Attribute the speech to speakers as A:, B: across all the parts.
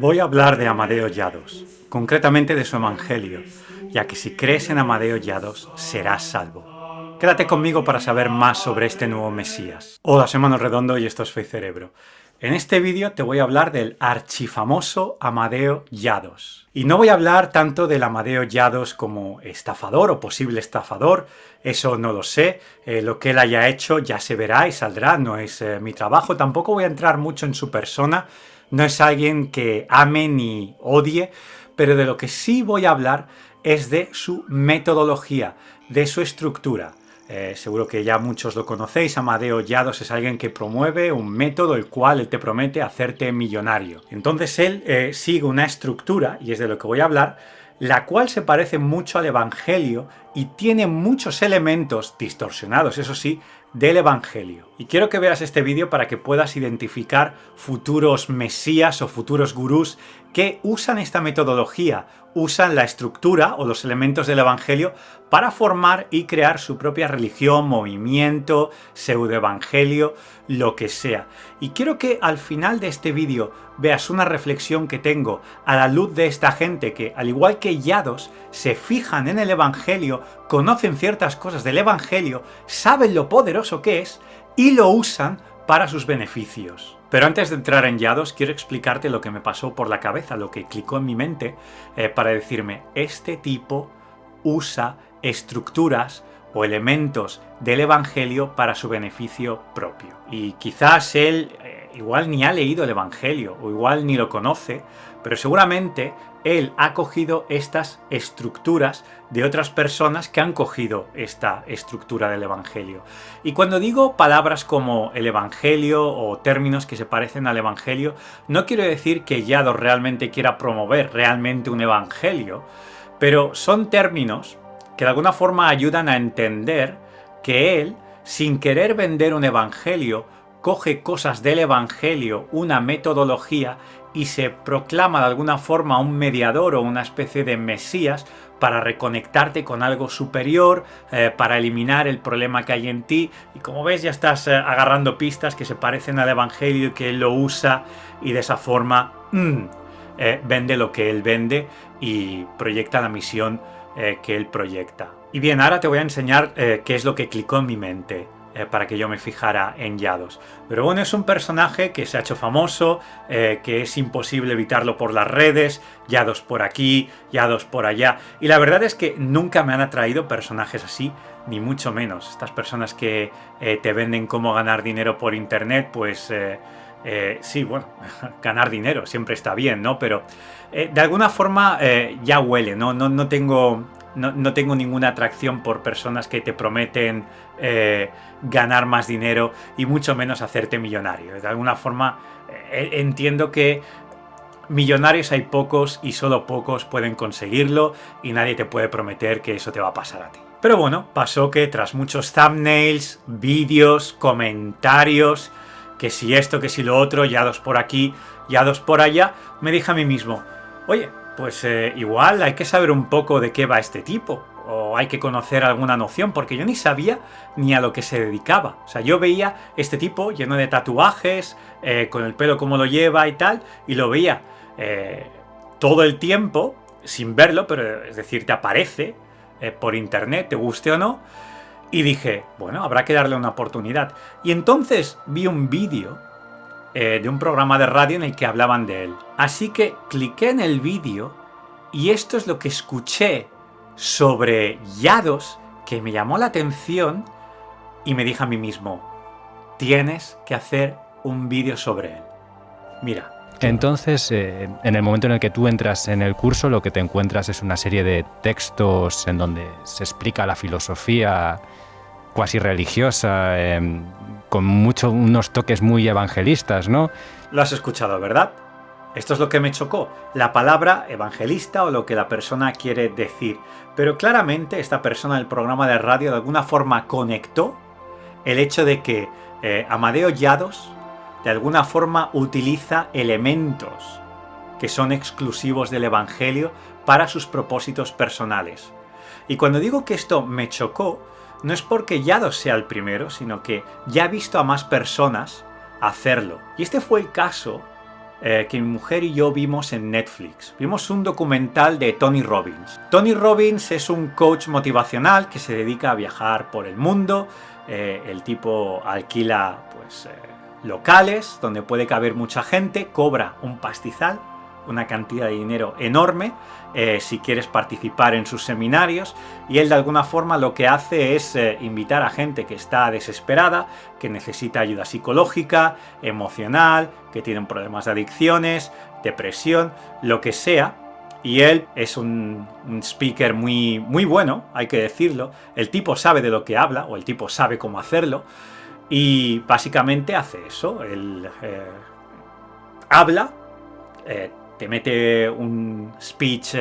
A: Voy a hablar de Amadeo Llados, concretamente de su Evangelio, ya que si crees en Amadeo Llados, serás salvo. Quédate conmigo para saber más sobre este nuevo Mesías. Hola, soy Manuel Redondo y esto es Fe y Cerebro. En este vídeo te voy a hablar del archifamoso Amadeo Llados. Y no voy a hablar tanto del Amadeo Llados como estafador o posible estafador, eso no lo sé, lo que él haya hecho ya se verá y saldrá, no es mi trabajo, tampoco voy a entrar mucho en su persona, no es alguien que ame ni odie, pero de lo que sí voy a hablar es de su metodología, de su estructura. Seguro que ya muchos lo conocéis, Amadeo Llados es alguien que promueve un método el cual él te promete hacerte millonario. Entonces él sigue una estructura, y es de lo que voy a hablar, la cual se parece mucho al Evangelio y tiene muchos elementos distorsionados, eso sí, del Evangelio. Y quiero que veas este vídeo para que puedas identificar futuros mesías o futuros gurús que usan esta metodología, usan la estructura o los elementos del Evangelio para formar y crear su propia religión, movimiento, pseudoevangelio, lo que sea. Y quiero que al final de este vídeo veas una reflexión que tengo a la luz de esta gente que, al igual que Llados, se fijan en el Evangelio, conocen ciertas cosas del Evangelio, saben lo poderoso que es y lo usan para sus beneficios. Pero antes de entrar en Llados, quiero explicarte lo que me pasó por la cabeza, lo que clicó en mi mente, para decirme, este tipo usa estructuras o elementos del Evangelio para su beneficio propio. Y quizás él igual ni ha leído el Evangelio, o igual ni lo conoce, pero seguramente él ha cogido estas estructuras de otras personas que han cogido esta estructura del Evangelio. Y cuando digo palabras como el Evangelio o términos que se parecen al Evangelio, no quiero decir que Llados realmente quiera promover realmente un Evangelio, pero son términos que de alguna forma ayudan a entender que él, sin querer vender un Evangelio, coge cosas del Evangelio, una metodología, y se proclama de alguna forma un mediador o una especie de mesías para reconectarte con algo superior, para eliminar el problema que hay en ti. Y como ves, ya estás agarrando pistas que se parecen al Evangelio y que él lo usa, y de esa forma vende lo que él vende y proyecta la misión que él proyecta. Y bien, ahora te voy a enseñar qué es lo que clicó en mi mente para que yo me fijara en Llados. Pero bueno, es un personaje que se ha hecho famoso, que es imposible evitarlo por las redes, Llados por aquí, Llados por allá, y la verdad es que nunca me han atraído personajes así, ni mucho menos. Estas personas que te venden cómo ganar dinero por internet, pues sí, bueno, ganar dinero siempre está bien, ¿no? Pero de alguna forma ya huele, ¿no? No tengo ninguna atracción por personas que te prometen ganar más dinero y mucho menos hacerte millonario. De alguna forma entiendo que millonarios hay pocos y solo pocos pueden conseguirlo y nadie te puede prometer que eso te va a pasar a ti. Pero bueno, pasó que tras muchos thumbnails, vídeos, comentarios, que si esto, que si lo otro, Llados por aquí, Llados por allá, me dije a mí mismo, oye, pues igual hay que saber un poco de qué va este tipo, o hay que conocer alguna noción, porque yo ni sabía ni a lo que se dedicaba. O sea, yo veía este tipo lleno de tatuajes, con el pelo como lo lleva y tal, y lo veía todo el tiempo, sin verlo, pero es decir, te aparece por internet, te guste o no, y dije, bueno, habrá que darle una oportunidad. Y entonces vi un vídeo de un programa de radio en el que hablaban de él. Así que cliqué en el vídeo y esto es lo que escuché sobre Llados, que me llamó la atención, y me dije a mí mismo, tienes que hacer un vídeo sobre él. Mira.
B: Entonces, en el momento en el que tú entras en el curso, lo que te encuentras es una serie de textos en donde se explica la filosofía cuasi religiosa, con unos toques muy evangelistas, ¿no?
A: Lo has escuchado, ¿verdad? Esto es lo que me chocó, la palabra evangelista o lo que la persona quiere decir. Pero claramente esta persona del programa de radio de alguna forma conectó el hecho de que Amadeo Llados de alguna forma utiliza elementos que son exclusivos del Evangelio para sus propósitos personales. Y cuando digo que esto me chocó, no es porque Llados sea el primero, sino que ya he visto a más personas hacerlo. Y este fue el caso que mi mujer y yo vimos en Netflix. Vimos un documental de Tony Robbins. Tony Robbins es un coach motivacional que se dedica a viajar por el mundo. El tipo alquila pues, locales donde puede caber mucha gente, cobra un pastizal, una cantidad de dinero enorme, si quieres participar en sus seminarios, y él de alguna forma lo que hace es invitar a gente que está desesperada, que necesita ayuda psicológica, emocional, que tienen problemas de adicciones, depresión, lo que sea, y él es un speaker muy bueno, hay que decirlo. El tipo sabe de lo que habla, o el tipo sabe cómo hacerlo, y básicamente hace eso. Él habla, te mete un speech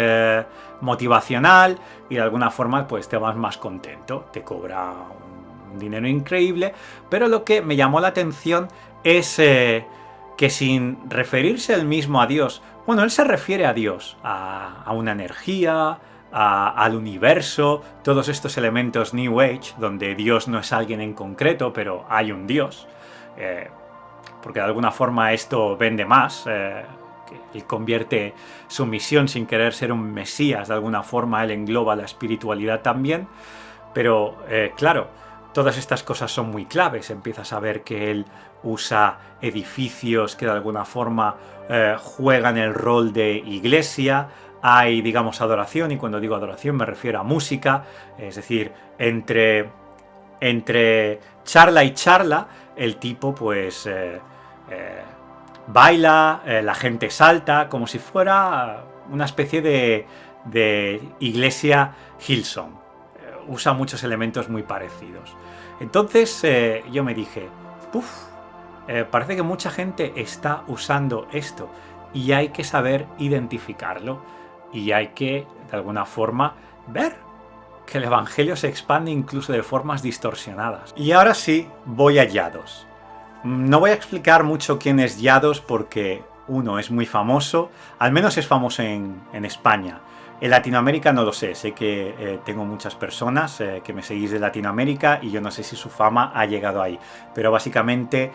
A: motivacional y de alguna forma pues te vas más contento, te cobra un dinero increíble, pero lo que me llamó la atención es que sin referirse él mismo a Dios, bueno, él se refiere a Dios, a una energía, al universo, todos estos elementos New Age, donde Dios no es alguien en concreto, pero hay un Dios, porque de alguna forma esto vende más. Él convierte su misión sin querer ser un mesías, de alguna forma él engloba la espiritualidad también, pero claro, todas estas cosas son muy claves. Empiezas a ver que él usa edificios que de alguna forma juegan el rol de iglesia, hay, digamos, adoración, y cuando digo adoración me refiero a música, es decir, entre charla y charla, el tipo pues baila, la gente salta, como si fuera una especie de iglesia Hillsong. Usa muchos elementos muy parecidos. Entonces yo me dije, parece que mucha gente está usando esto y hay que saber identificarlo y hay que, de alguna forma, ver que el Evangelio se expande incluso de formas distorsionadas. Y ahora sí, voy a Yados. No voy a explicar mucho quién es Yados porque, uno, es muy famoso, al menos es famoso en España. En Latinoamérica no lo sé, sé que tengo muchas personas que me seguís de Latinoamérica y yo no sé si su fama ha llegado ahí. Pero básicamente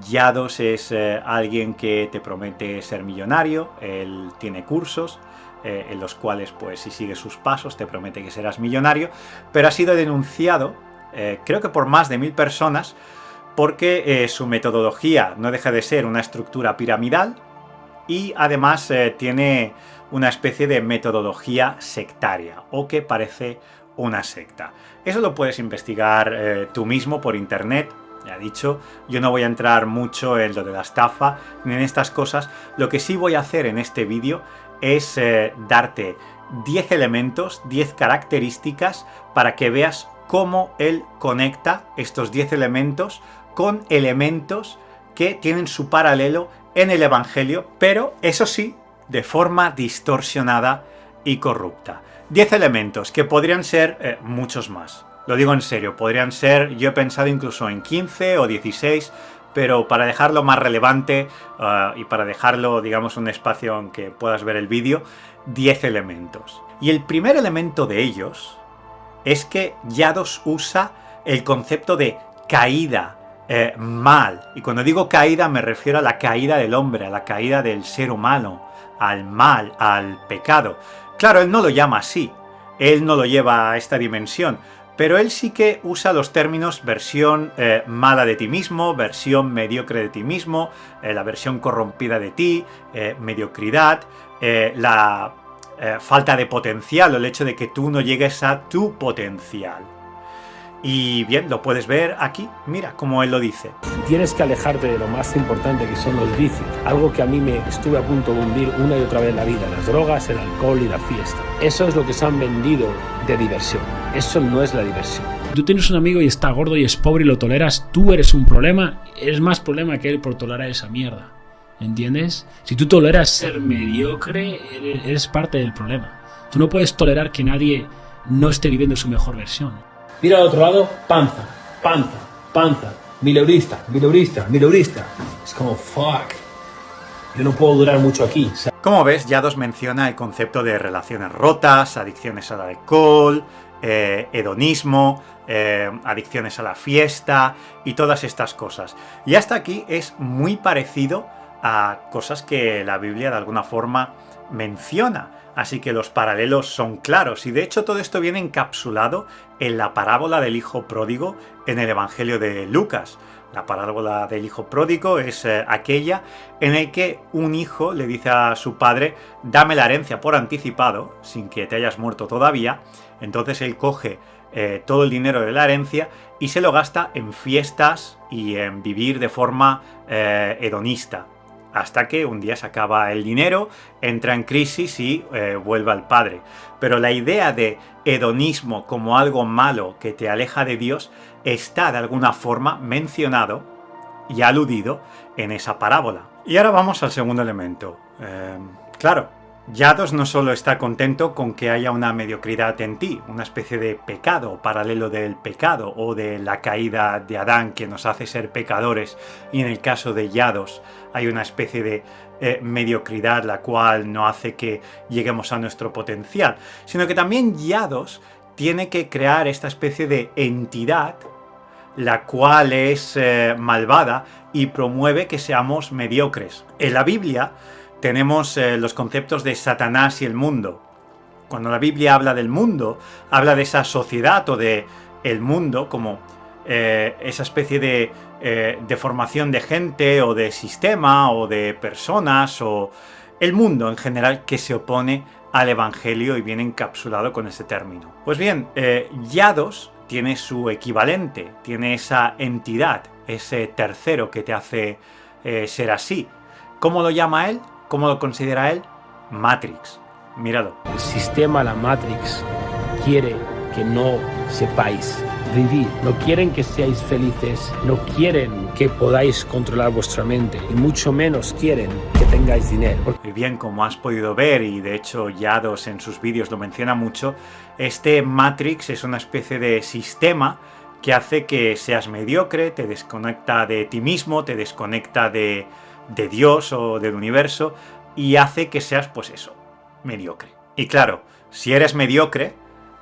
A: Yados es alguien que te promete ser millonario, él tiene cursos en los cuales pues si sigues sus pasos te promete que serás millonario, pero ha sido denunciado, creo que por más de 1000 personas, porque su metodología no deja de ser una estructura piramidal y además tiene una especie de metodología sectaria o que parece una secta. Eso lo puedes investigar tú mismo por internet. Ya he dicho, yo no voy a entrar mucho en lo de la estafa ni en estas cosas. Lo que sí voy a hacer en este vídeo es darte 10 elementos, 10 características para que veas cómo él conecta estos 10 elementos con elementos que tienen su paralelo en el Evangelio, pero eso sí, de forma distorsionada y corrupta. 10 elementos que podrían ser muchos más. Lo digo en serio, podrían ser, yo he pensado incluso en 15 o 16, pero para dejarlo más relevante y para dejarlo, digamos, un espacio en que puedas ver el vídeo, 10 elementos. Y el primer elemento de ellos es que Yados usa el concepto de caída, mal. Y cuando digo caída me refiero a la caída del hombre, a la caída del ser humano, al mal, al pecado. Claro, él no lo llama así, él no lo lleva a esta dimensión, pero él sí que usa los términos versión mala de ti mismo, versión mediocre de ti mismo, la versión corrompida de ti, mediocridad, la falta de potencial, o el hecho de que tú no llegues a tu potencial. Y bien, lo puedes ver aquí, mira cómo él lo dice.
C: Tienes que alejarte de lo más importante, que son los vicios. Algo que a mí me estuve a punto de hundir una y otra vez en la vida: las drogas, el alcohol y la fiesta. Eso es lo que se han vendido de diversión. Eso no es la diversión. Tú tienes un amigo y está gordo y es pobre y lo toleras, tú eres un problema, eres más problema que él por tolerar esa mierda. ¿Entiendes? Si tú toleras ser mediocre, eres parte del problema. Tú no puedes tolerar que nadie no esté viviendo su mejor versión. Mira al otro lado, panza, panza, panza, mileurista, mileurista, mileurista. Es como, fuck, yo no puedo durar mucho aquí.
A: Como ves, Yados menciona el concepto de relaciones rotas, adicciones al alcohol, hedonismo, adicciones a la fiesta y todas estas cosas. Y hasta aquí es muy parecido a cosas que la Biblia de alguna forma menciona. Así que los paralelos son claros y de hecho todo esto viene encapsulado en la parábola del hijo pródigo en el Evangelio de Lucas. La parábola del hijo pródigo es aquella en la que un hijo le dice a su padre: dame la herencia por anticipado, sin que te hayas muerto todavía. Entonces él coge todo el dinero de la herencia y se lo gasta en fiestas y en vivir de forma hedonista. Hasta que un día se acaba el dinero, entra en crisis y vuelve al padre. Pero la idea de hedonismo como algo malo que te aleja de Dios está de alguna forma mencionado y aludido en esa parábola. Y ahora vamos al segundo elemento. Claro, Yados no solo está contento con que haya una mediocridad en ti, una especie de pecado paralelo del pecado o de la caída de Adán que nos hace ser pecadores, y en el caso de Yados hay una especie de mediocridad la cual no hace que lleguemos a nuestro potencial, sino que también Yados tiene que crear esta especie de entidad la cual es malvada y promueve que seamos mediocres. En la Biblia tenemos los conceptos de Satanás y el mundo. Cuando la Biblia habla del mundo, habla de esa sociedad o de el mundo como esa especie de formación de gente o de sistema o de personas o el mundo en general que se opone al Evangelio y viene encapsulado con ese término. Pues bien, Yados tiene su equivalente, tiene esa entidad, ese tercero que te hace ser así. ¿Cómo lo llama él? ¿Cómo lo considera él? Matrix. Míralo.
C: El sistema, la Matrix, quiere que no sepáis vivir. No quieren que seáis felices, no quieren que podáis controlar vuestra mente y mucho menos quieren que tengáis dinero.
A: Y bien, como has podido ver, y de hecho Yados en sus vídeos lo menciona mucho, este Matrix es una especie de sistema que hace que seas mediocre, te desconecta de ti mismo, te desconecta de Dios o del universo y hace que seas, pues eso, mediocre. Y claro, si eres mediocre,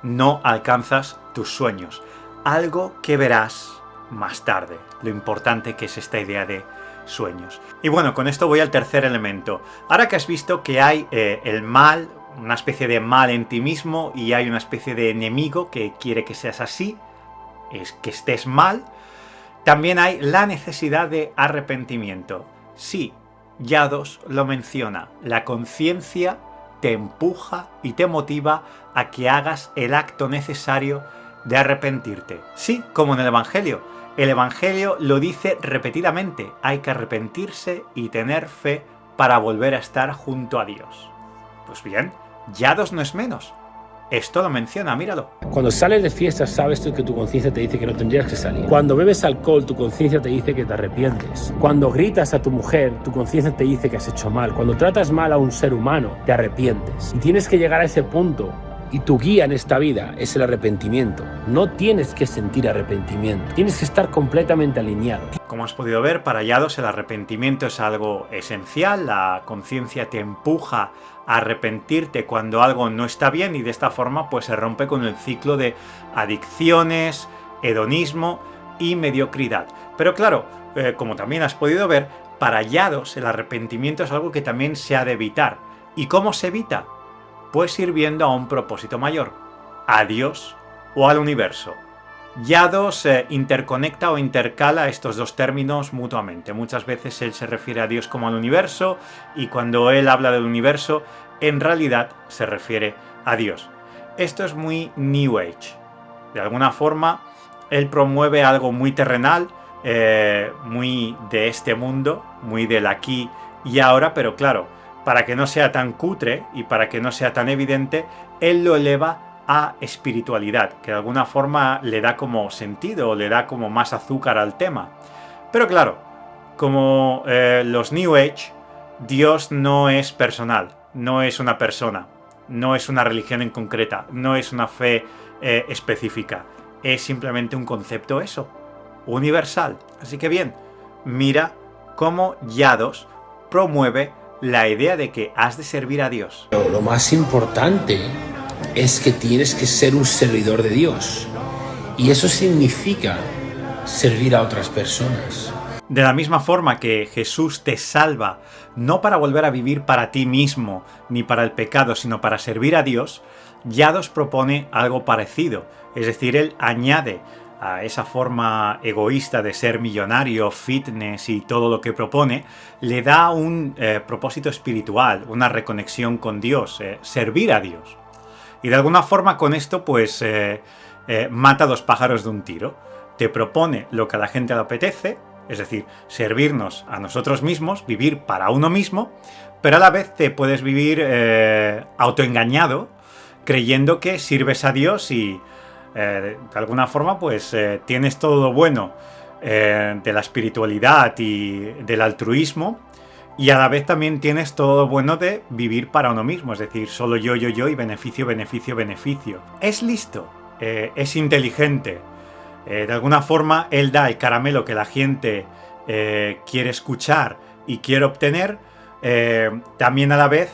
A: no alcanzas tus sueños. Algo que verás más tarde, lo importante que es esta idea de sueños. Y bueno, con esto voy al tercer elemento. Ahora que has visto que hay el mal, una especie de mal en ti mismo y hay una especie de enemigo que quiere que seas así, es que estés mal, también hay la necesidad de arrepentimiento. Sí, Yados lo menciona, la conciencia te empuja y te motiva a que hagas el acto necesario de arrepentirte. Sí, como en el Evangelio. El Evangelio lo dice repetidamente, hay que arrepentirse y tener fe para volver a estar junto a Dios. Pues bien, Yados no es menos. Esto lo menciona, míralo.
C: Cuando sales de fiesta, sabes tú que tu conciencia te dice que no tendrías que salir. Cuando bebes alcohol, tu conciencia te dice que te arrepientes. Cuando gritas a tu mujer, tu conciencia te dice que has hecho mal. Cuando tratas mal a un ser humano, te arrepientes. Y tienes que llegar a ese punto. Y tu guía en esta vida es el arrepentimiento. No tienes que sentir arrepentimiento. Tienes que estar completamente alineado.
A: Como has podido ver, para Yados el arrepentimiento es algo esencial. La conciencia te empuja a arrepentirte cuando algo no está bien y de esta forma pues se rompe con el ciclo de adicciones, hedonismo y mediocridad. Pero claro, como también has podido ver, para Yados el arrepentimiento es algo que también se ha de evitar. ¿Y cómo se evita? Pues sirviendo a un propósito mayor, a Dios o al universo. Yados interconecta o intercala estos dos términos mutuamente. Muchas veces él se refiere a Dios como al universo y cuando él habla del universo, en realidad se refiere a Dios. Esto es muy New Age. De alguna forma, él promueve algo muy terrenal, muy de este mundo, muy del aquí y ahora, pero claro, para que no sea tan cutre y para que no sea tan evidente, él lo eleva a espiritualidad, que de alguna forma le da como sentido, le da como más azúcar al tema. Pero claro, como los New Age, Dios no es personal, no es una persona, no es una religión en concreta, no es una fe específica, es simplemente un concepto eso, universal. Así que bien, mira cómo Yados promueve la idea de que has de servir a Dios.
C: Lo más importante es que tienes que ser un servidor de Dios. Y eso significa servir a otras personas.
A: De la misma forma que Jesús te salva no para volver a vivir para ti mismo ni para el pecado, sino para servir a Dios, Yados propone algo parecido. Es decir, él añade a esa forma egoísta de ser millonario, fitness y todo lo que propone, le da un propósito espiritual, una reconexión con Dios, servir a Dios. Y de alguna forma con esto pues mata a dos pájaros de un tiro. Te propone lo que a la gente le apetece, es decir, servirnos a nosotros mismos, vivir para uno mismo, pero a la vez te puedes vivir autoengañado, creyendo que sirves a Dios y de alguna forma pues tienes todo lo bueno de la espiritualidad y del altruismo, y a la vez también tienes todo lo bueno de vivir para uno mismo, es decir, solo yo y beneficio, beneficio, beneficio. Es listo, es inteligente, de alguna forma él da el caramelo que la gente quiere escuchar y quiere obtener, también a la vez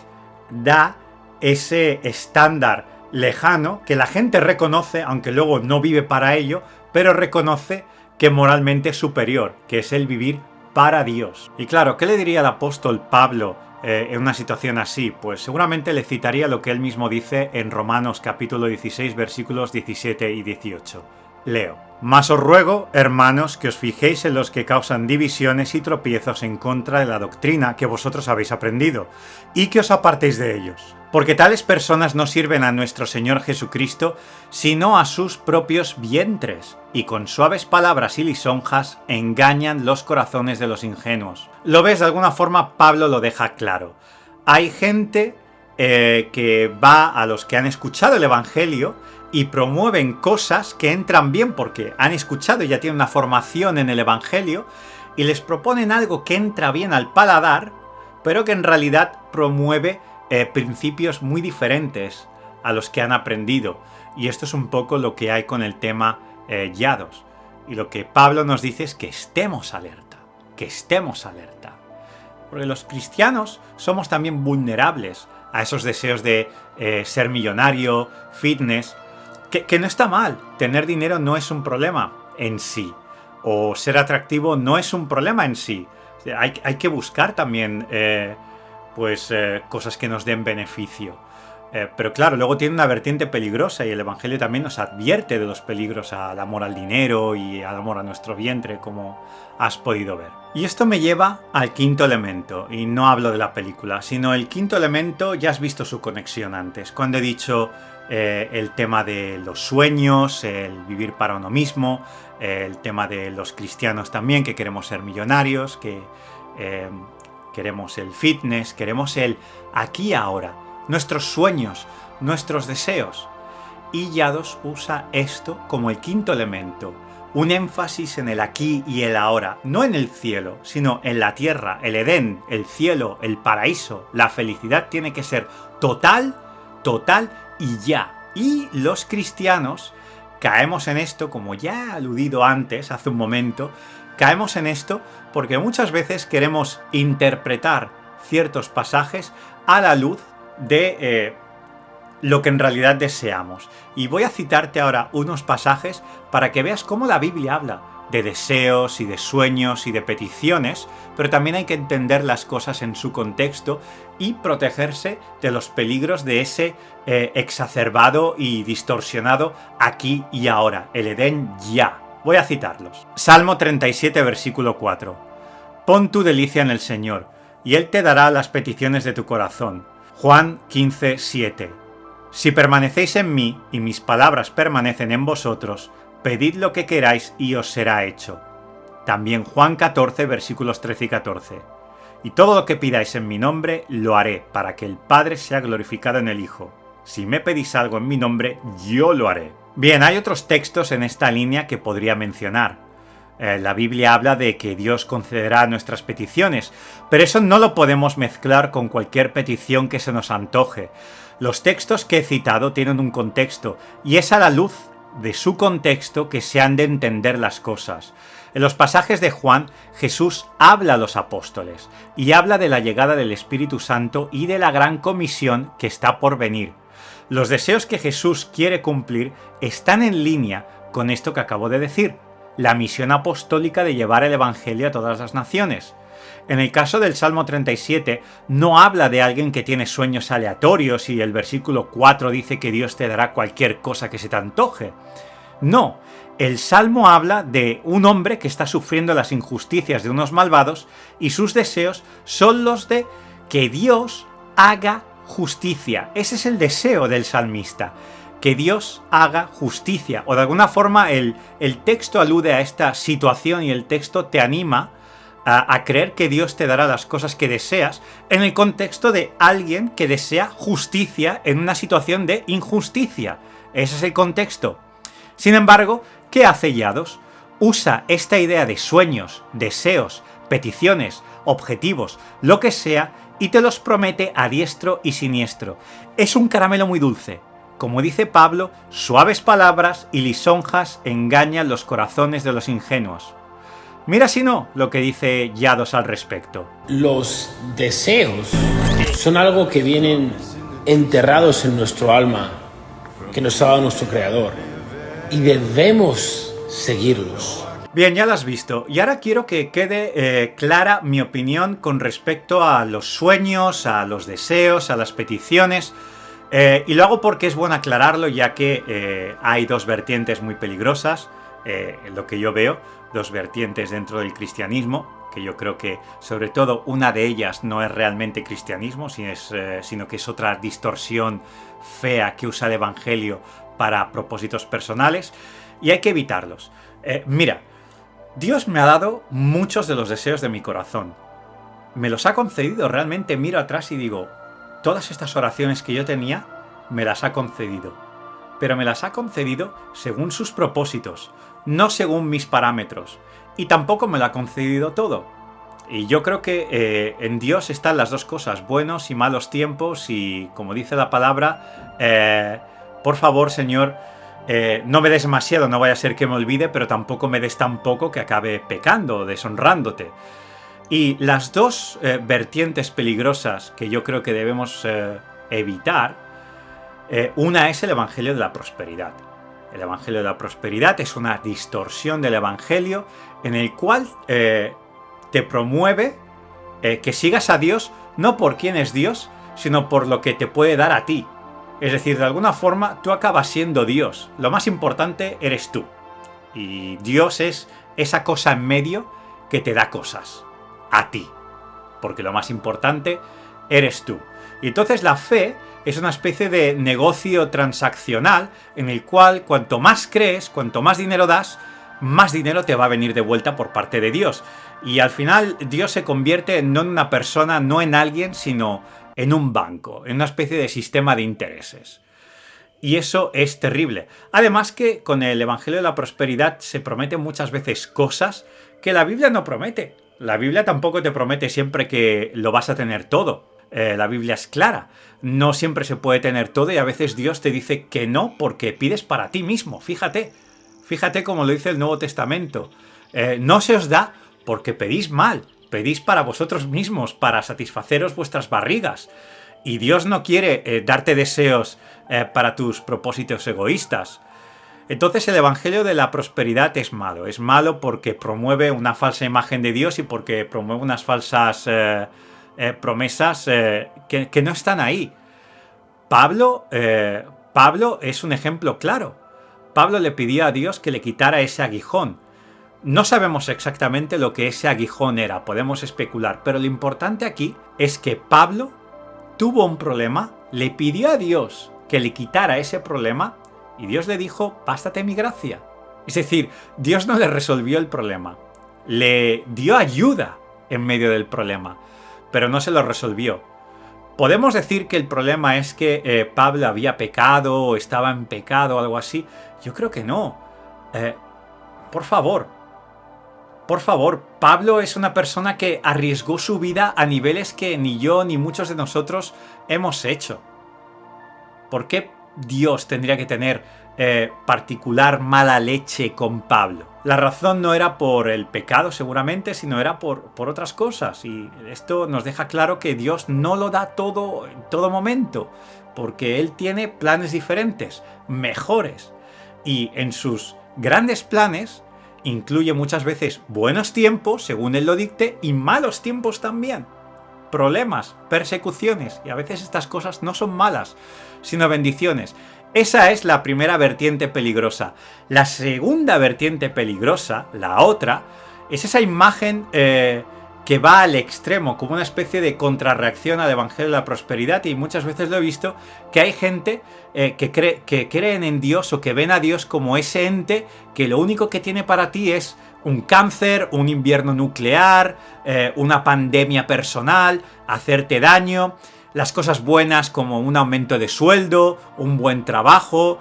A: da ese estándar lejano que la gente reconoce, aunque luego no vive para ello, pero reconoce que moralmente es superior, que es el vivir para Dios. Y claro, ¿qué le diría el apóstol Pablo en una situación así? Pues seguramente le citaría lo que él mismo dice en Romanos capítulo 16 versículos 17 y 18. Leo: Mas os ruego, hermanos, que os fijéis en los que causan divisiones y tropiezos en contra de la doctrina que vosotros habéis aprendido, y que os apartéis de ellos. Porque tales personas no sirven a nuestro Señor Jesucristo, sino a sus propios vientres, y con suaves palabras y lisonjas engañan los corazones de los ingenuos. ¿Lo ves? De alguna forma Pablo lo deja claro. Hay gente que va a los que han escuchado el Evangelio y promueven cosas que entran bien porque han escuchado y ya tienen una formación en el Evangelio, y les proponen algo que entra bien al paladar, pero que en realidad promueve principios muy diferentes a los que han aprendido. Y esto es un poco lo que hay con el tema Yados. Y lo que Pablo nos dice es que estemos alerta, que estemos alerta. Porque los cristianos somos también vulnerables a esos deseos de ser millonario, fitness, que no está mal. Tener dinero no es un problema en sí. O ser atractivo no es un problema en sí. Hay que buscar también cosas que nos den beneficio. Pero claro, luego tiene una vertiente peligrosa, y el Evangelio también nos advierte de los peligros al amor al dinero y al amor a nuestro vientre, como has podido ver. Y esto me lleva al quinto elemento, y no hablo de la película, sino el quinto elemento. Ya has visto su conexión antes, cuando he dicho el tema de los sueños, el vivir para uno mismo, el tema de los cristianos también, que queremos ser millonarios, que queremos el fitness, queremos el aquí y ahora, nuestros sueños, nuestros deseos. Y Yados usa esto como el quinto elemento, un énfasis en el aquí y el ahora, no en el cielo, sino en la tierra, el Edén, el cielo, el paraíso. La felicidad tiene que ser total, total y ya. Y los cristianos caemos en esto, como ya he aludido antes, hace un momento, caemos en esto porque muchas veces queremos interpretar ciertos pasajes a la luz de lo que en realidad deseamos. Y voy a citarte ahora unos pasajes para que veas cómo la Biblia habla de deseos y de sueños y de peticiones, pero también hay que entender las cosas en su contexto y protegerse de los peligros de ese exacerbado y distorsionado aquí y ahora, el Edén ya. Voy a citarlos. Salmo 37, versículo 4. Pon tu delicia en el Señor, y Él te dará las peticiones de tu corazón. Juan 15, 7. Si permanecéis en mí, y mis palabras permanecen en vosotros, pedid lo que queráis y os será hecho. También Juan 14, versículos 13 y 14. Y todo lo que pidáis en mi nombre, lo haré, para que el Padre sea glorificado en el Hijo. Si me pedís algo en mi nombre, yo lo haré. Bien, hay otros textos en esta línea que podría mencionar. La Biblia habla de que Dios concederá nuestras peticiones, pero eso no lo podemos mezclar con cualquier petición que se nos antoje. Los textos que he citado tienen un contexto, y es a la luz de su contexto que se han de entender las cosas. En los pasajes de Juan, Jesús habla a los apóstoles, y habla de la llegada del Espíritu Santo y de la gran comisión que está por venir. Los deseos que Jesús quiere cumplir están en línea con esto que acabo de decir. la misión apostólica de llevar el Evangelio a todas las naciones. En el caso del Salmo 37, no habla de alguien que tiene sueños aleatorios y el versículo 4 dice que Dios te dará cualquier cosa que se te antoje. No, el Salmo habla de un hombre que está sufriendo las injusticias de unos malvados y sus deseos son los de que Dios haga justicia. Ese es el deseo del salmista, que Dios haga justicia. O de alguna forma el texto alude a esta situación y el texto te anima a creer que Dios te dará las cosas que deseas en el contexto de alguien que desea justicia en una situación de injusticia. Ese es el contexto. Sin embargo, ¿qué hace Yados? Usa esta idea de sueños, deseos, peticiones, objetivos, lo que sea, y te los promete a diestro y siniestro. Es un caramelo muy dulce. Como dice Pablo, suaves palabras y lisonjas engañan los corazones de los ingenuos. Mira si no lo que dice Yados al respecto.
C: Los deseos son algo que vienen enterrados en nuestro alma, que nos ha dado nuestro Creador, y debemos seguirlos.
A: Bien, ya lo has visto. Y ahora quiero que quede clara mi opinión con respecto a los sueños, a los deseos, a las peticiones. Y lo hago porque es bueno aclararlo, ya que hay dos vertientes muy peligrosas, en lo que yo veo, dos vertientes dentro del cristianismo, que yo creo que sobre todo una de ellas no es realmente cristianismo, sino que es otra distorsión fea que usa el Evangelio para propósitos personales, y hay que evitarlos. Mira, Dios me ha dado muchos de los deseos de mi corazón. Me los ha concedido, realmente miro atrás y digo, todas estas oraciones que yo tenía, me las ha concedido. Pero me las ha concedido según sus propósitos, no según mis parámetros. Y tampoco me lo ha concedido todo. Y yo creo que en Dios están las dos cosas, buenos y malos tiempos, y como dice la palabra, por favor, Señor, no me des demasiado, no vaya a ser que me olvide, pero tampoco me des tan poco que acabe pecando, deshonrándote. Y las dos vertientes peligrosas que yo creo que debemos evitar, una es el Evangelio de la prosperidad. El Evangelio de la prosperidad es una distorsión del Evangelio en el cual te promueve que sigas a Dios no por quién es Dios, sino por lo que te puede dar a ti. Es decir, de alguna forma tú acabas siendo Dios. Lo más importante eres tú. Y Dios es esa cosa en medio que te da cosas. A ti. Porque lo más importante eres tú. Y entonces la fe es una especie de negocio transaccional en el cual cuanto más crees, cuanto más dinero das, más dinero te va a venir de vuelta por parte de Dios. Y al final Dios se convierte no en una persona, no en alguien, sino en un banco, en una especie de sistema de intereses. Y eso es terrible. Además que con el Evangelio de la Prosperidad se prometen muchas veces cosas que la Biblia no promete. La Biblia tampoco te promete siempre que lo vas a tener todo. La Biblia es clara. No siempre se puede tener todo y a veces Dios te dice que no porque pides para ti mismo. Fíjate como lo dice el Nuevo Testamento. No se os da porque pedís mal. Pedís para vosotros mismos, para satisfaceros vuestras barrigas. Y Dios no quiere darte deseos para tus propósitos egoístas. Entonces el Evangelio de la Prosperidad es malo. Es malo porque promueve una falsa imagen de Dios y porque promueve unas falsas promesas que no están ahí. Pablo es un ejemplo claro. Pablo le pidió a Dios que le quitara ese aguijón. No sabemos exactamente lo que ese aguijón era, podemos especular, pero lo importante aquí es que Pablo tuvo un problema, le pidió a Dios que le quitara ese problema y Dios le dijo, bástate mi gracia. Es decir, Dios no le resolvió el problema, le dio ayuda en medio del problema, pero no se lo resolvió. ¿Podemos decir que el problema es que Pablo había pecado o estaba en pecado o algo así? Yo creo que no. Por favor, Pablo es una persona que arriesgó su vida a niveles que ni yo ni muchos de nosotros hemos hecho. ¿Por qué Dios tendría que tener particular mala leche con Pablo? La razón no era por el pecado seguramente, sino era por otras cosas. Y esto nos deja claro que Dios no lo da todo en todo momento, porque Él tiene planes diferentes, mejores. Y en sus grandes planes, incluye muchas veces buenos tiempos, según él lo dicte, y malos tiempos también. Problemas, persecuciones, y a veces estas cosas no son malas, sino bendiciones. Esa es la primera vertiente peligrosa. La segunda vertiente peligrosa, la otra, es esa imagen que va al extremo, como una especie de contrarreacción al Evangelio de la Prosperidad, y muchas veces lo he visto, que hay gente que creen en Dios o que ven a Dios como ese ente que lo único que tiene para ti es un cáncer, un invierno nuclear, una pandemia personal, hacerte daño, las cosas buenas como un aumento de sueldo, un buen trabajo,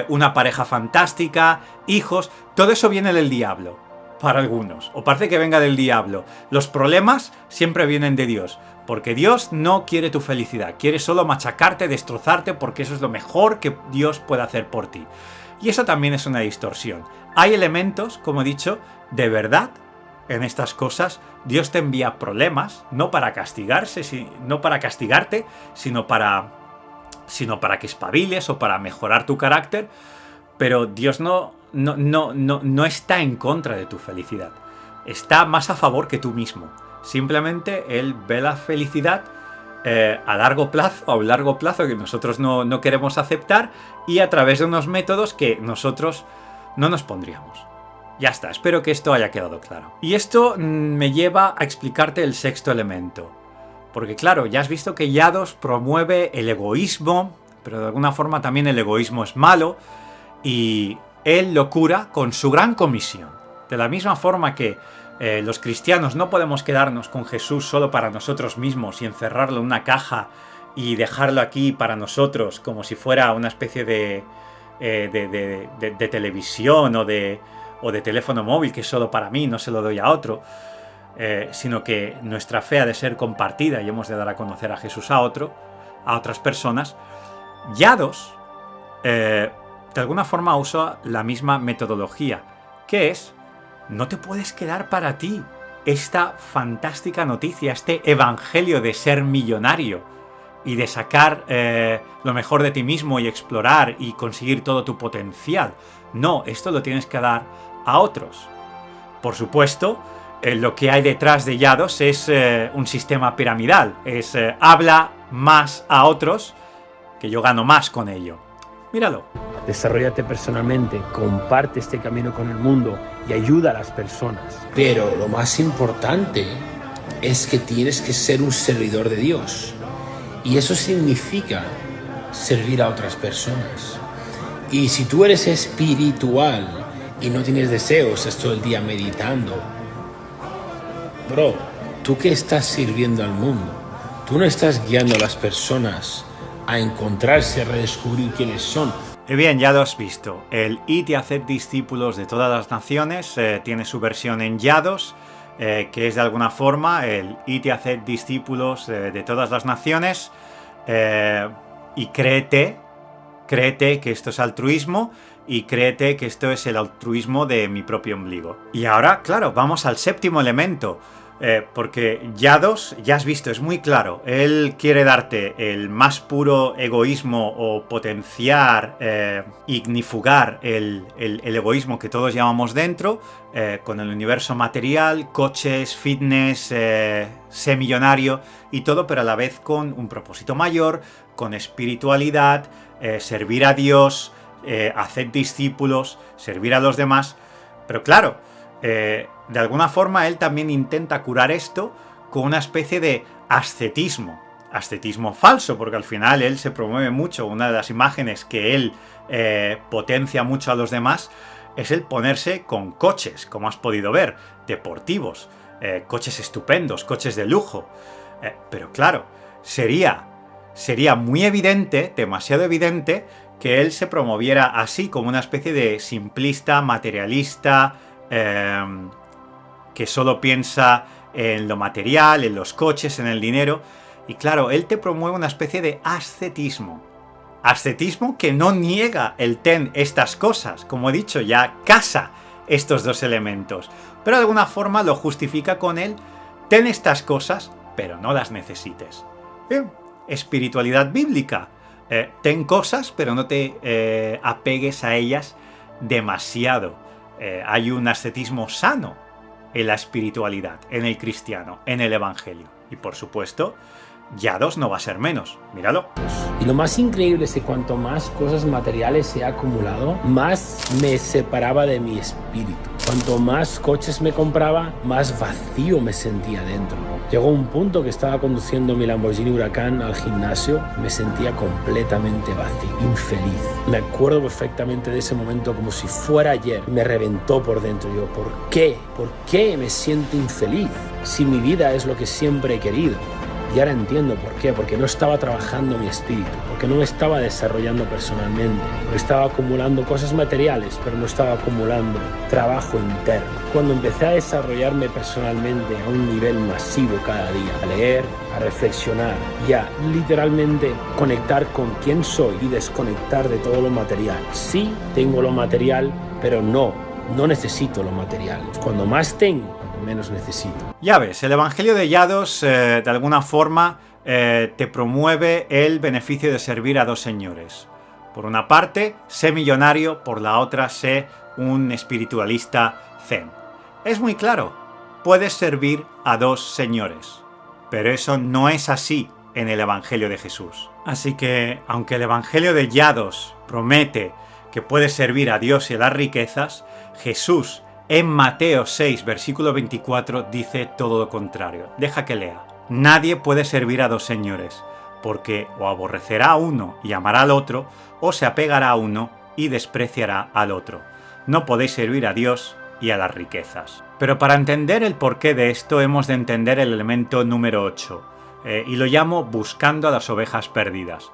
A: una pareja fantástica, hijos, todo eso viene del diablo. Para algunos, o parece que venga del diablo. Los problemas siempre vienen de Dios, porque Dios no quiere tu felicidad, quiere solo machacarte, destrozarte, porque eso es lo mejor que Dios puede hacer por ti. Y eso también es una distorsión. Hay elementos, como he dicho, de verdad en estas cosas. Dios te envía problemas, no para castigarte, sino para que espabiles o para mejorar tu carácter, pero Dios no está en contra de tu felicidad. Está más a favor que tú mismo. Simplemente Él ve la felicidad a largo plazo que nosotros no queremos aceptar, y a través de unos métodos que nosotros no nos pondríamos. Ya está, espero que esto haya quedado claro. Y esto me lleva a explicarte el sexto elemento. Porque claro, ya has visto que Yados promueve el egoísmo, pero de alguna forma también el egoísmo es malo, y él lo cura con su gran comisión. De la misma forma que los cristianos no podemos quedarnos con Jesús solo para nosotros mismos y encerrarlo en una caja y dejarlo aquí para nosotros como si fuera una especie de televisión o de teléfono móvil que es solo para mí, no se lo doy a otro, sino que nuestra fe ha de ser compartida y hemos de dar a conocer a Jesús a otras personas. Yados de alguna forma usa la misma metodología, que es: no te puedes quedar para ti esta fantástica noticia, este evangelio de ser millonario y de sacar lo mejor de ti mismo y explorar y conseguir todo tu potencial. No, esto lo tienes que dar a otros. Por supuesto, lo que hay detrás de Yados es un sistema piramidal. Es habla más a otros que yo gano más con ello. Míralo.
C: Desarróllate personalmente, comparte este camino con el mundo y ayuda a las personas.
D: Pero lo más importante es que tienes que ser un servidor de Dios. Y eso significa servir a otras personas. Y si tú eres espiritual y no tienes deseos, estás todo el día meditando, bro, ¿tú qué estás sirviendo al mundo? Tú no estás guiando a las personas a encontrarse, a redescubrir quiénes son.
A: Bien, ya lo has visto. El Id y haced discípulos de todas las naciones tiene su versión en Yados, que es de alguna forma el Id y haced discípulos de todas las naciones, y créete que esto es altruismo, y créete que esto es el altruismo de mi propio ombligo. Y ahora, claro, vamos al séptimo elemento. Porque Yados, ya has visto, es muy claro. Él quiere darte el más puro egoísmo o potenciar, ignifugar el egoísmo que todos llevamos dentro, con el universo material, coches, fitness, sé millonario y todo, pero a la vez con un propósito mayor, con espiritualidad, servir a Dios, hacer discípulos, servir a los demás. Pero claro, de alguna forma él también intenta curar esto con una especie de ascetismo falso, porque al final él se promueve mucho. Una de las imágenes que él potencia mucho a los demás es el ponerse con coches, como has podido ver, deportivos, coches estupendos, coches de lujo, pero claro, sería muy evidente, demasiado evidente, que él se promoviera así, como una especie de simplista, materialista, que solo piensa en lo material, en los coches, en el dinero. Y claro, él te promueve una especie de ascetismo que no niega el ten estas cosas, como he dicho, ya casa estos dos elementos, pero de alguna forma lo justifica con él: ten estas cosas, pero no las necesites. Espiritualidad bíblica: ten cosas, pero no te apegues a ellas demasiado. hay un ascetismo sano en la espiritualidad, en el cristiano, en el evangelio. Y por supuesto, Yados no va a ser menos. Míralo.
C: Y lo más increíble es que cuanto más cosas materiales he acumulado, más me separaba de mi espíritu. Cuanto más coches me compraba, más vacío me sentía dentro. Llegó un punto que estaba conduciendo mi Lamborghini Huracán al gimnasio, me sentía completamente vacío, infeliz. Me acuerdo perfectamente de ese momento como si fuera ayer. Me reventó por dentro. Yo, ¿por qué? ¿Por qué me siento infeliz? Si mi vida es lo que siempre he querido. Y ahora entiendo por qué, porque no estaba trabajando mi espíritu, porque no me estaba desarrollando personalmente, porque estaba acumulando cosas materiales, pero no estaba acumulando trabajo interno. Cuando empecé a desarrollarme personalmente a un nivel masivo cada día, a leer, a reflexionar y a literalmente conectar con quién soy y desconectar de todo lo material. Sí, tengo lo material, pero no necesito lo material. Cuando más tengo, menos necesito.
A: Ya ves, el Evangelio de Yados de alguna forma te promueve el beneficio de servir a dos señores. Por una parte, sé millonario, por la otra, sé un espiritualista zen. Es muy claro, puedes servir a dos señores, pero eso no es así en el Evangelio de Jesús. Así que, aunque el Evangelio de Yados promete que puedes servir a Dios y a las riquezas, Jesús en Mateo 6, versículo 24, dice todo lo contrario. Deja que lea. Nadie puede servir a dos señores, porque o aborrecerá a uno y amará al otro, o se apegará a uno y despreciará al otro. No podéis servir a Dios y a las riquezas. Pero para entender el porqué de esto hemos de entender el elemento número 8, y lo llamo buscando a las ovejas perdidas.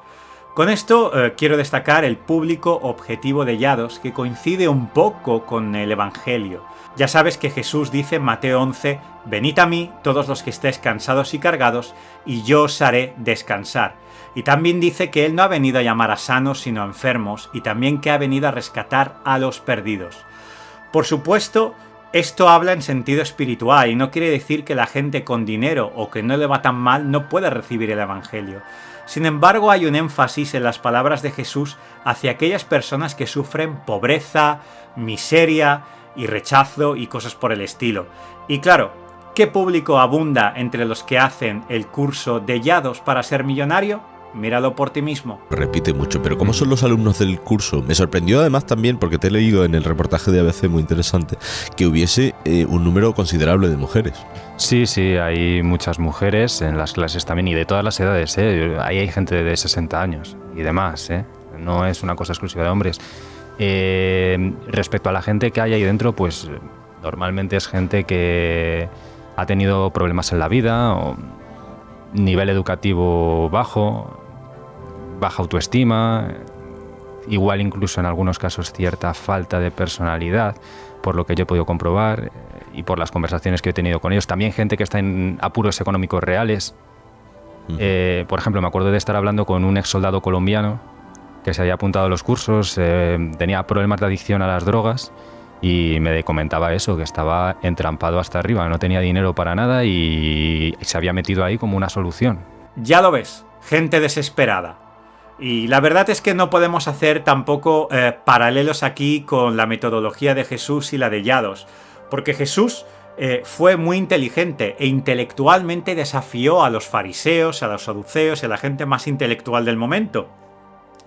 A: Con esto quiero destacar el público objetivo de Yados, que coincide un poco con el Evangelio. Ya sabes que Jesús dice en Mateo 11, «Venid a mí, todos los que estéis cansados y cargados, y yo os haré descansar». Y también dice que Él no ha venido a llamar a sanos, sino a enfermos, y también que ha venido a rescatar a los perdidos. Por supuesto, esto habla en sentido espiritual, y no quiere decir que la gente con dinero o que no le va tan mal no pueda recibir el Evangelio. Sin embargo, hay un énfasis en las palabras de Jesús hacia aquellas personas que sufren pobreza, miseria y rechazo y cosas por el estilo. Y claro, ¿qué público abunda entre los que hacen el curso de Yados para ser millonario? Míralo por ti mismo.
E: Repite mucho, pero ¿cómo son los alumnos del curso? Me sorprendió además también, porque te he leído en el reportaje de ABC muy interesante, que hubiese un número considerable de mujeres.
B: Sí, hay muchas mujeres en las clases también y de todas las edades, ¿eh? Ahí hay gente de 60 años y demás, ¿eh? No es una cosa exclusiva de hombres. Respecto a la gente que hay ahí dentro, pues normalmente es gente que ha tenido problemas en la vida, o nivel educativo bajo, baja autoestima, igual incluso en algunos casos cierta falta de personalidad, por lo que yo he podido comprobar y por las conversaciones que he tenido con ellos. También gente que está en apuros económicos reales. Por ejemplo, me acuerdo de estar hablando con un ex soldado colombiano que se había apuntado a los cursos, tenía problemas de adicción a las drogas y me comentaba eso, que estaba entrampado hasta arriba, no tenía dinero para nada y se había metido ahí como una solución.
A: Ya lo ves, gente desesperada. Y la verdad es que no podemos hacer tampoco paralelos aquí con la metodología de Jesús y la de Yados, porque Jesús fue muy inteligente e intelectualmente desafió a los fariseos, a los saduceos y a la gente más intelectual del momento.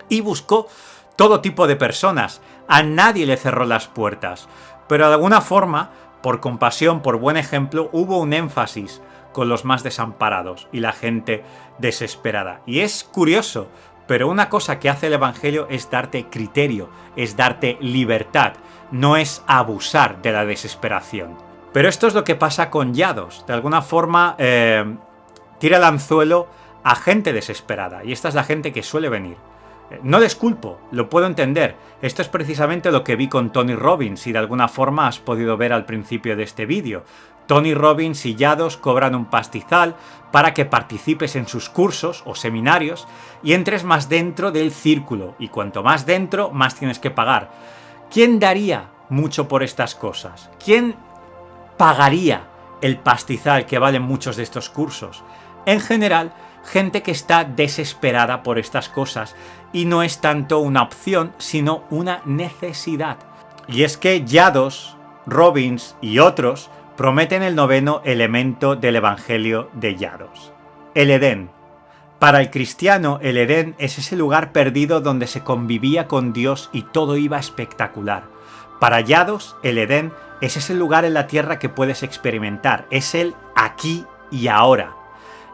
A: Y buscó todo tipo de personas, a nadie le cerró las puertas, pero de alguna forma, por compasión, por buen ejemplo, hubo un énfasis con los más desamparados y la gente desesperada. Y es curioso, pero una cosa que hace el Evangelio es darte criterio, es darte libertad, no es abusar de la desesperación. Pero esto es lo que pasa con Yados, de alguna forma tira el anzuelo a gente desesperada, y esta es la gente que suele venir. No les culpo, lo puedo entender. Esto es precisamente lo que vi con Tony Robbins y de alguna forma has podido ver al principio de este vídeo. Tony Robbins y Yados cobran un pastizal para que participes en sus cursos o seminarios y entres más dentro del círculo, y cuanto más dentro, más tienes que pagar. ¿Quién daría mucho por estas cosas? ¿Quién pagaría el pastizal que valen muchos de estos cursos? En general, gente que está desesperada por estas cosas y no es tanto una opción, sino una necesidad. Y es que Yados, Robbins y otros prometen el noveno elemento del Evangelio de Yados: el Edén. Para el cristiano, el Edén es ese lugar perdido donde se convivía con Dios y todo iba espectacular. Para Yados, el Edén es ese lugar en la tierra que puedes experimentar, es el aquí y ahora.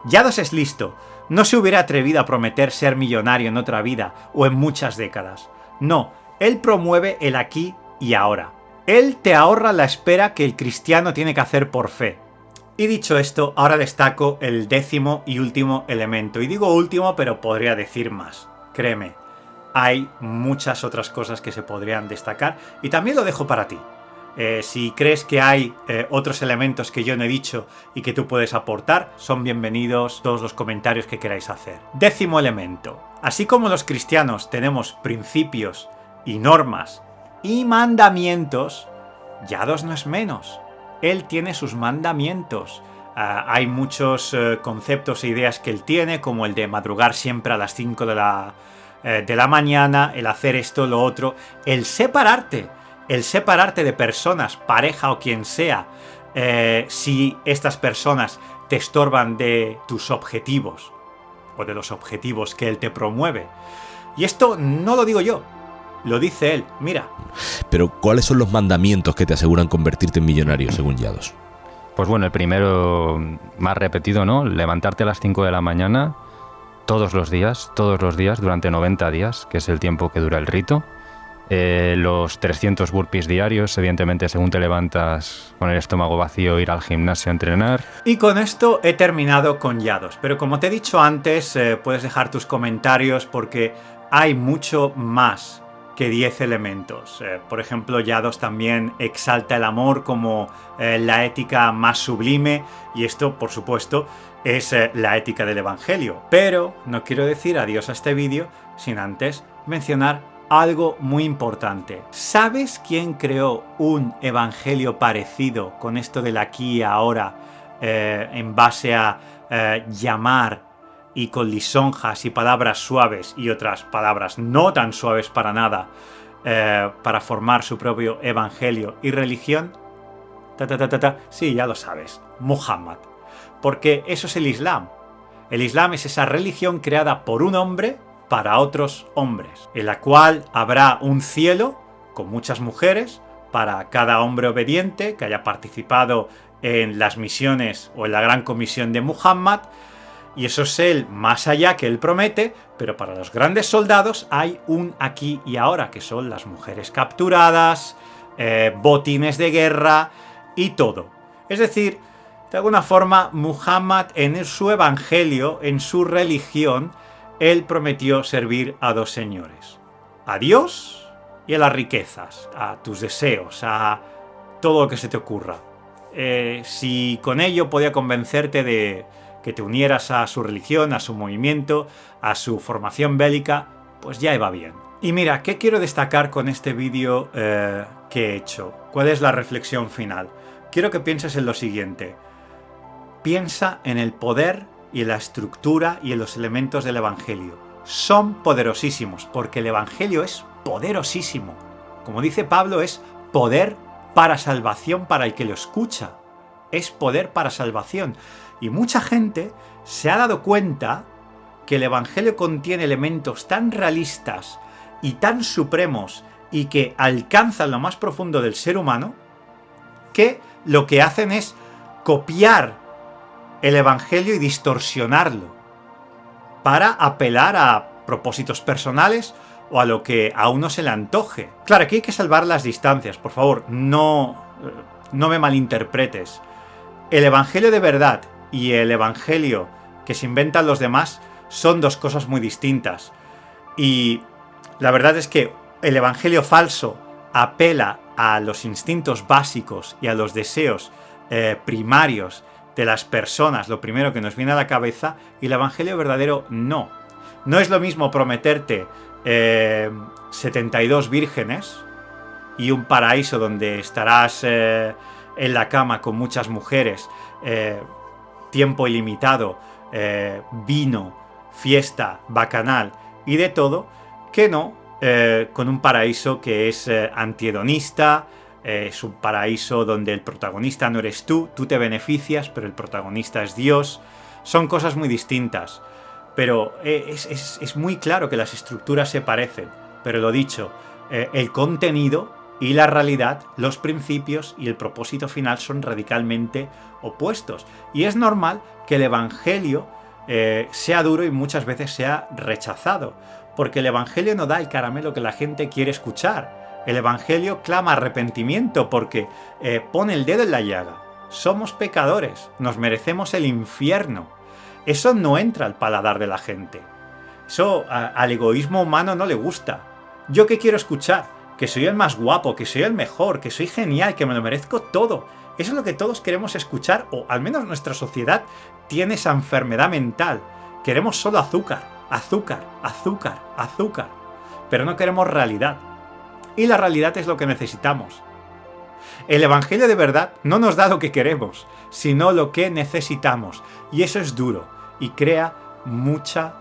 A: Yados es listo, no se hubiera atrevido a prometer ser millonario en otra vida o en muchas décadas. No, él promueve el aquí y ahora. Él te ahorra la espera que el cristiano tiene que hacer por fe. Y dicho esto, ahora destaco el 10º y último elemento. Y digo último, pero podría decir más. Créeme, hay muchas otras cosas que se podrían destacar y también lo dejo para ti. Si crees que hay otros elementos que yo no he dicho y que tú puedes aportar, son bienvenidos todos los comentarios que queráis hacer. 10º elemento. Así como los cristianos tenemos principios y normas y mandamientos, Yados no es menos. Él tiene sus mandamientos. Hay muchos conceptos e ideas que él tiene, como el de madrugar siempre a las 5 de la mañana, el hacer esto, lo otro, el separarte de personas, pareja o quien sea, si estas personas te estorban de tus objetivos o de los objetivos que él te promueve. Y esto no lo digo yo, lo dice él, mira.
E: Pero ¿cuáles son los mandamientos que te aseguran convertirte en millonario, según Yados?
B: Pues bueno, el primero más repetido, ¿no? Levantarte a las 5 de la mañana todos los días, durante 90 días, que es el tiempo que dura el rito. Los 300 burpees diarios, evidentemente, según te levantas con el estómago vacío, ir al gimnasio a entrenar.
A: Y con esto he terminado con Yados, pero como te he dicho antes, puedes dejar tus comentarios porque hay mucho más que 10 elementos. Por ejemplo, Yados también exalta el amor como la ética más sublime, y esto, por supuesto, es la ética del Evangelio. Pero no quiero decir adiós a este vídeo sin antes mencionar algo muy importante. ¿Sabes quién creó un evangelio parecido con esto del aquí y ahora, en base a llamar y con lisonjas y palabras suaves y otras palabras no tan suaves para nada, para formar su propio evangelio y religión? Sí, ya lo sabes, Muhammad. Porque eso es el Islam. El Islam es esa religión creada por un hombre para otros hombres, en la cual habrá un cielo con muchas mujeres para cada hombre obediente que haya participado en las misiones o en la gran comisión de Muhammad, y eso es el más allá que él promete. Pero para los grandes soldados hay un aquí y ahora, que son las mujeres capturadas, botines de guerra y todo. Es decir, de alguna forma, Muhammad en su evangelio, en su religión, él prometió servir a dos señores: a Dios y a las riquezas, a tus deseos, a todo lo que se te ocurra. Si con ello podía convencerte de que te unieras a su religión, a su movimiento, a su formación bélica, pues ya iba bien. Y mira, ¿qué quiero destacar con este vídeo que he hecho? ¿Cuál es la reflexión final? Quiero que pienses en lo siguiente. Piensa en el poder y en la estructura y en los elementos del Evangelio. Son poderosísimos, porque el Evangelio es poderosísimo. Como dice Pablo, es poder para salvación para el que lo escucha. Es poder para salvación. Y mucha gente se ha dado cuenta que el Evangelio contiene elementos tan realistas y tan supremos y que alcanzan lo más profundo del ser humano, que lo que hacen es copiar el Evangelio y distorsionarlo para apelar a propósitos personales o a lo que a uno se le antoje. Claro, aquí hay que salvar las distancias, por favor, no me malinterpretes. El Evangelio de verdad y el Evangelio que se inventan los demás son dos cosas muy distintas. Y la verdad es que el Evangelio falso apela a los instintos básicos y a los deseos primarios de las personas, lo primero que nos viene a la cabeza, y el Evangelio verdadero no. No es lo mismo prometerte 72 vírgenes y un paraíso donde estarás en la cama con muchas mujeres, tiempo ilimitado, vino, fiesta, bacanal y de todo, que no con un paraíso que es antihedonista, es un paraíso donde el protagonista no eres tú te beneficias, pero el protagonista es Dios. Son cosas muy distintas, pero es muy claro que las estructuras se parecen. Pero lo dicho, el contenido y la realidad, los principios y el propósito final son radicalmente opuestos. Y es normal que el Evangelio sea duro y muchas veces sea rechazado, porque el Evangelio no da el caramelo que la gente quiere escuchar. El Evangelio clama arrepentimiento porque pone el dedo en la llaga. Somos pecadores, nos merecemos el infierno. Eso no entra al paladar de la gente. Eso al egoísmo humano no le gusta. ¿Yo qué quiero escuchar? Que soy el más guapo, que soy el mejor, que soy genial, que me lo merezco todo. Eso es lo que todos queremos escuchar, o al menos nuestra sociedad tiene esa enfermedad mental. Queremos solo azúcar, azúcar, azúcar, azúcar. Pero no queremos realidad. Y la realidad es lo que necesitamos. El Evangelio de verdad no nos da lo que queremos, sino lo que necesitamos. Y eso es duro y crea mucha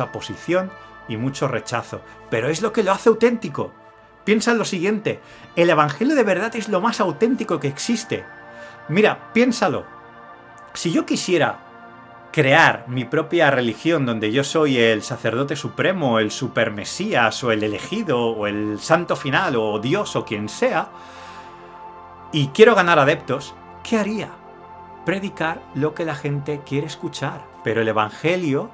A: oposición y mucho rechazo. Pero es lo que lo hace auténtico. Piensa en lo siguiente, el Evangelio de verdad es lo más auténtico que existe. Mira, piénsalo. Si yo quisiera crear mi propia religión donde yo soy el sacerdote supremo, el supermesías o el elegido o el santo final o Dios o quien sea, y quiero ganar adeptos, ¿qué haría? Predicar lo que la gente quiere escuchar. Pero el Evangelio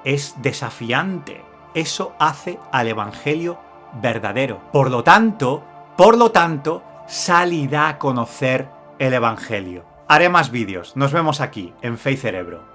A: es desafiante. Eso hace al Evangelio verdadero. Por lo tanto, sal y da a conocer el Evangelio. Haré más vídeos. Nos vemos aquí, en Fe y Cerebro.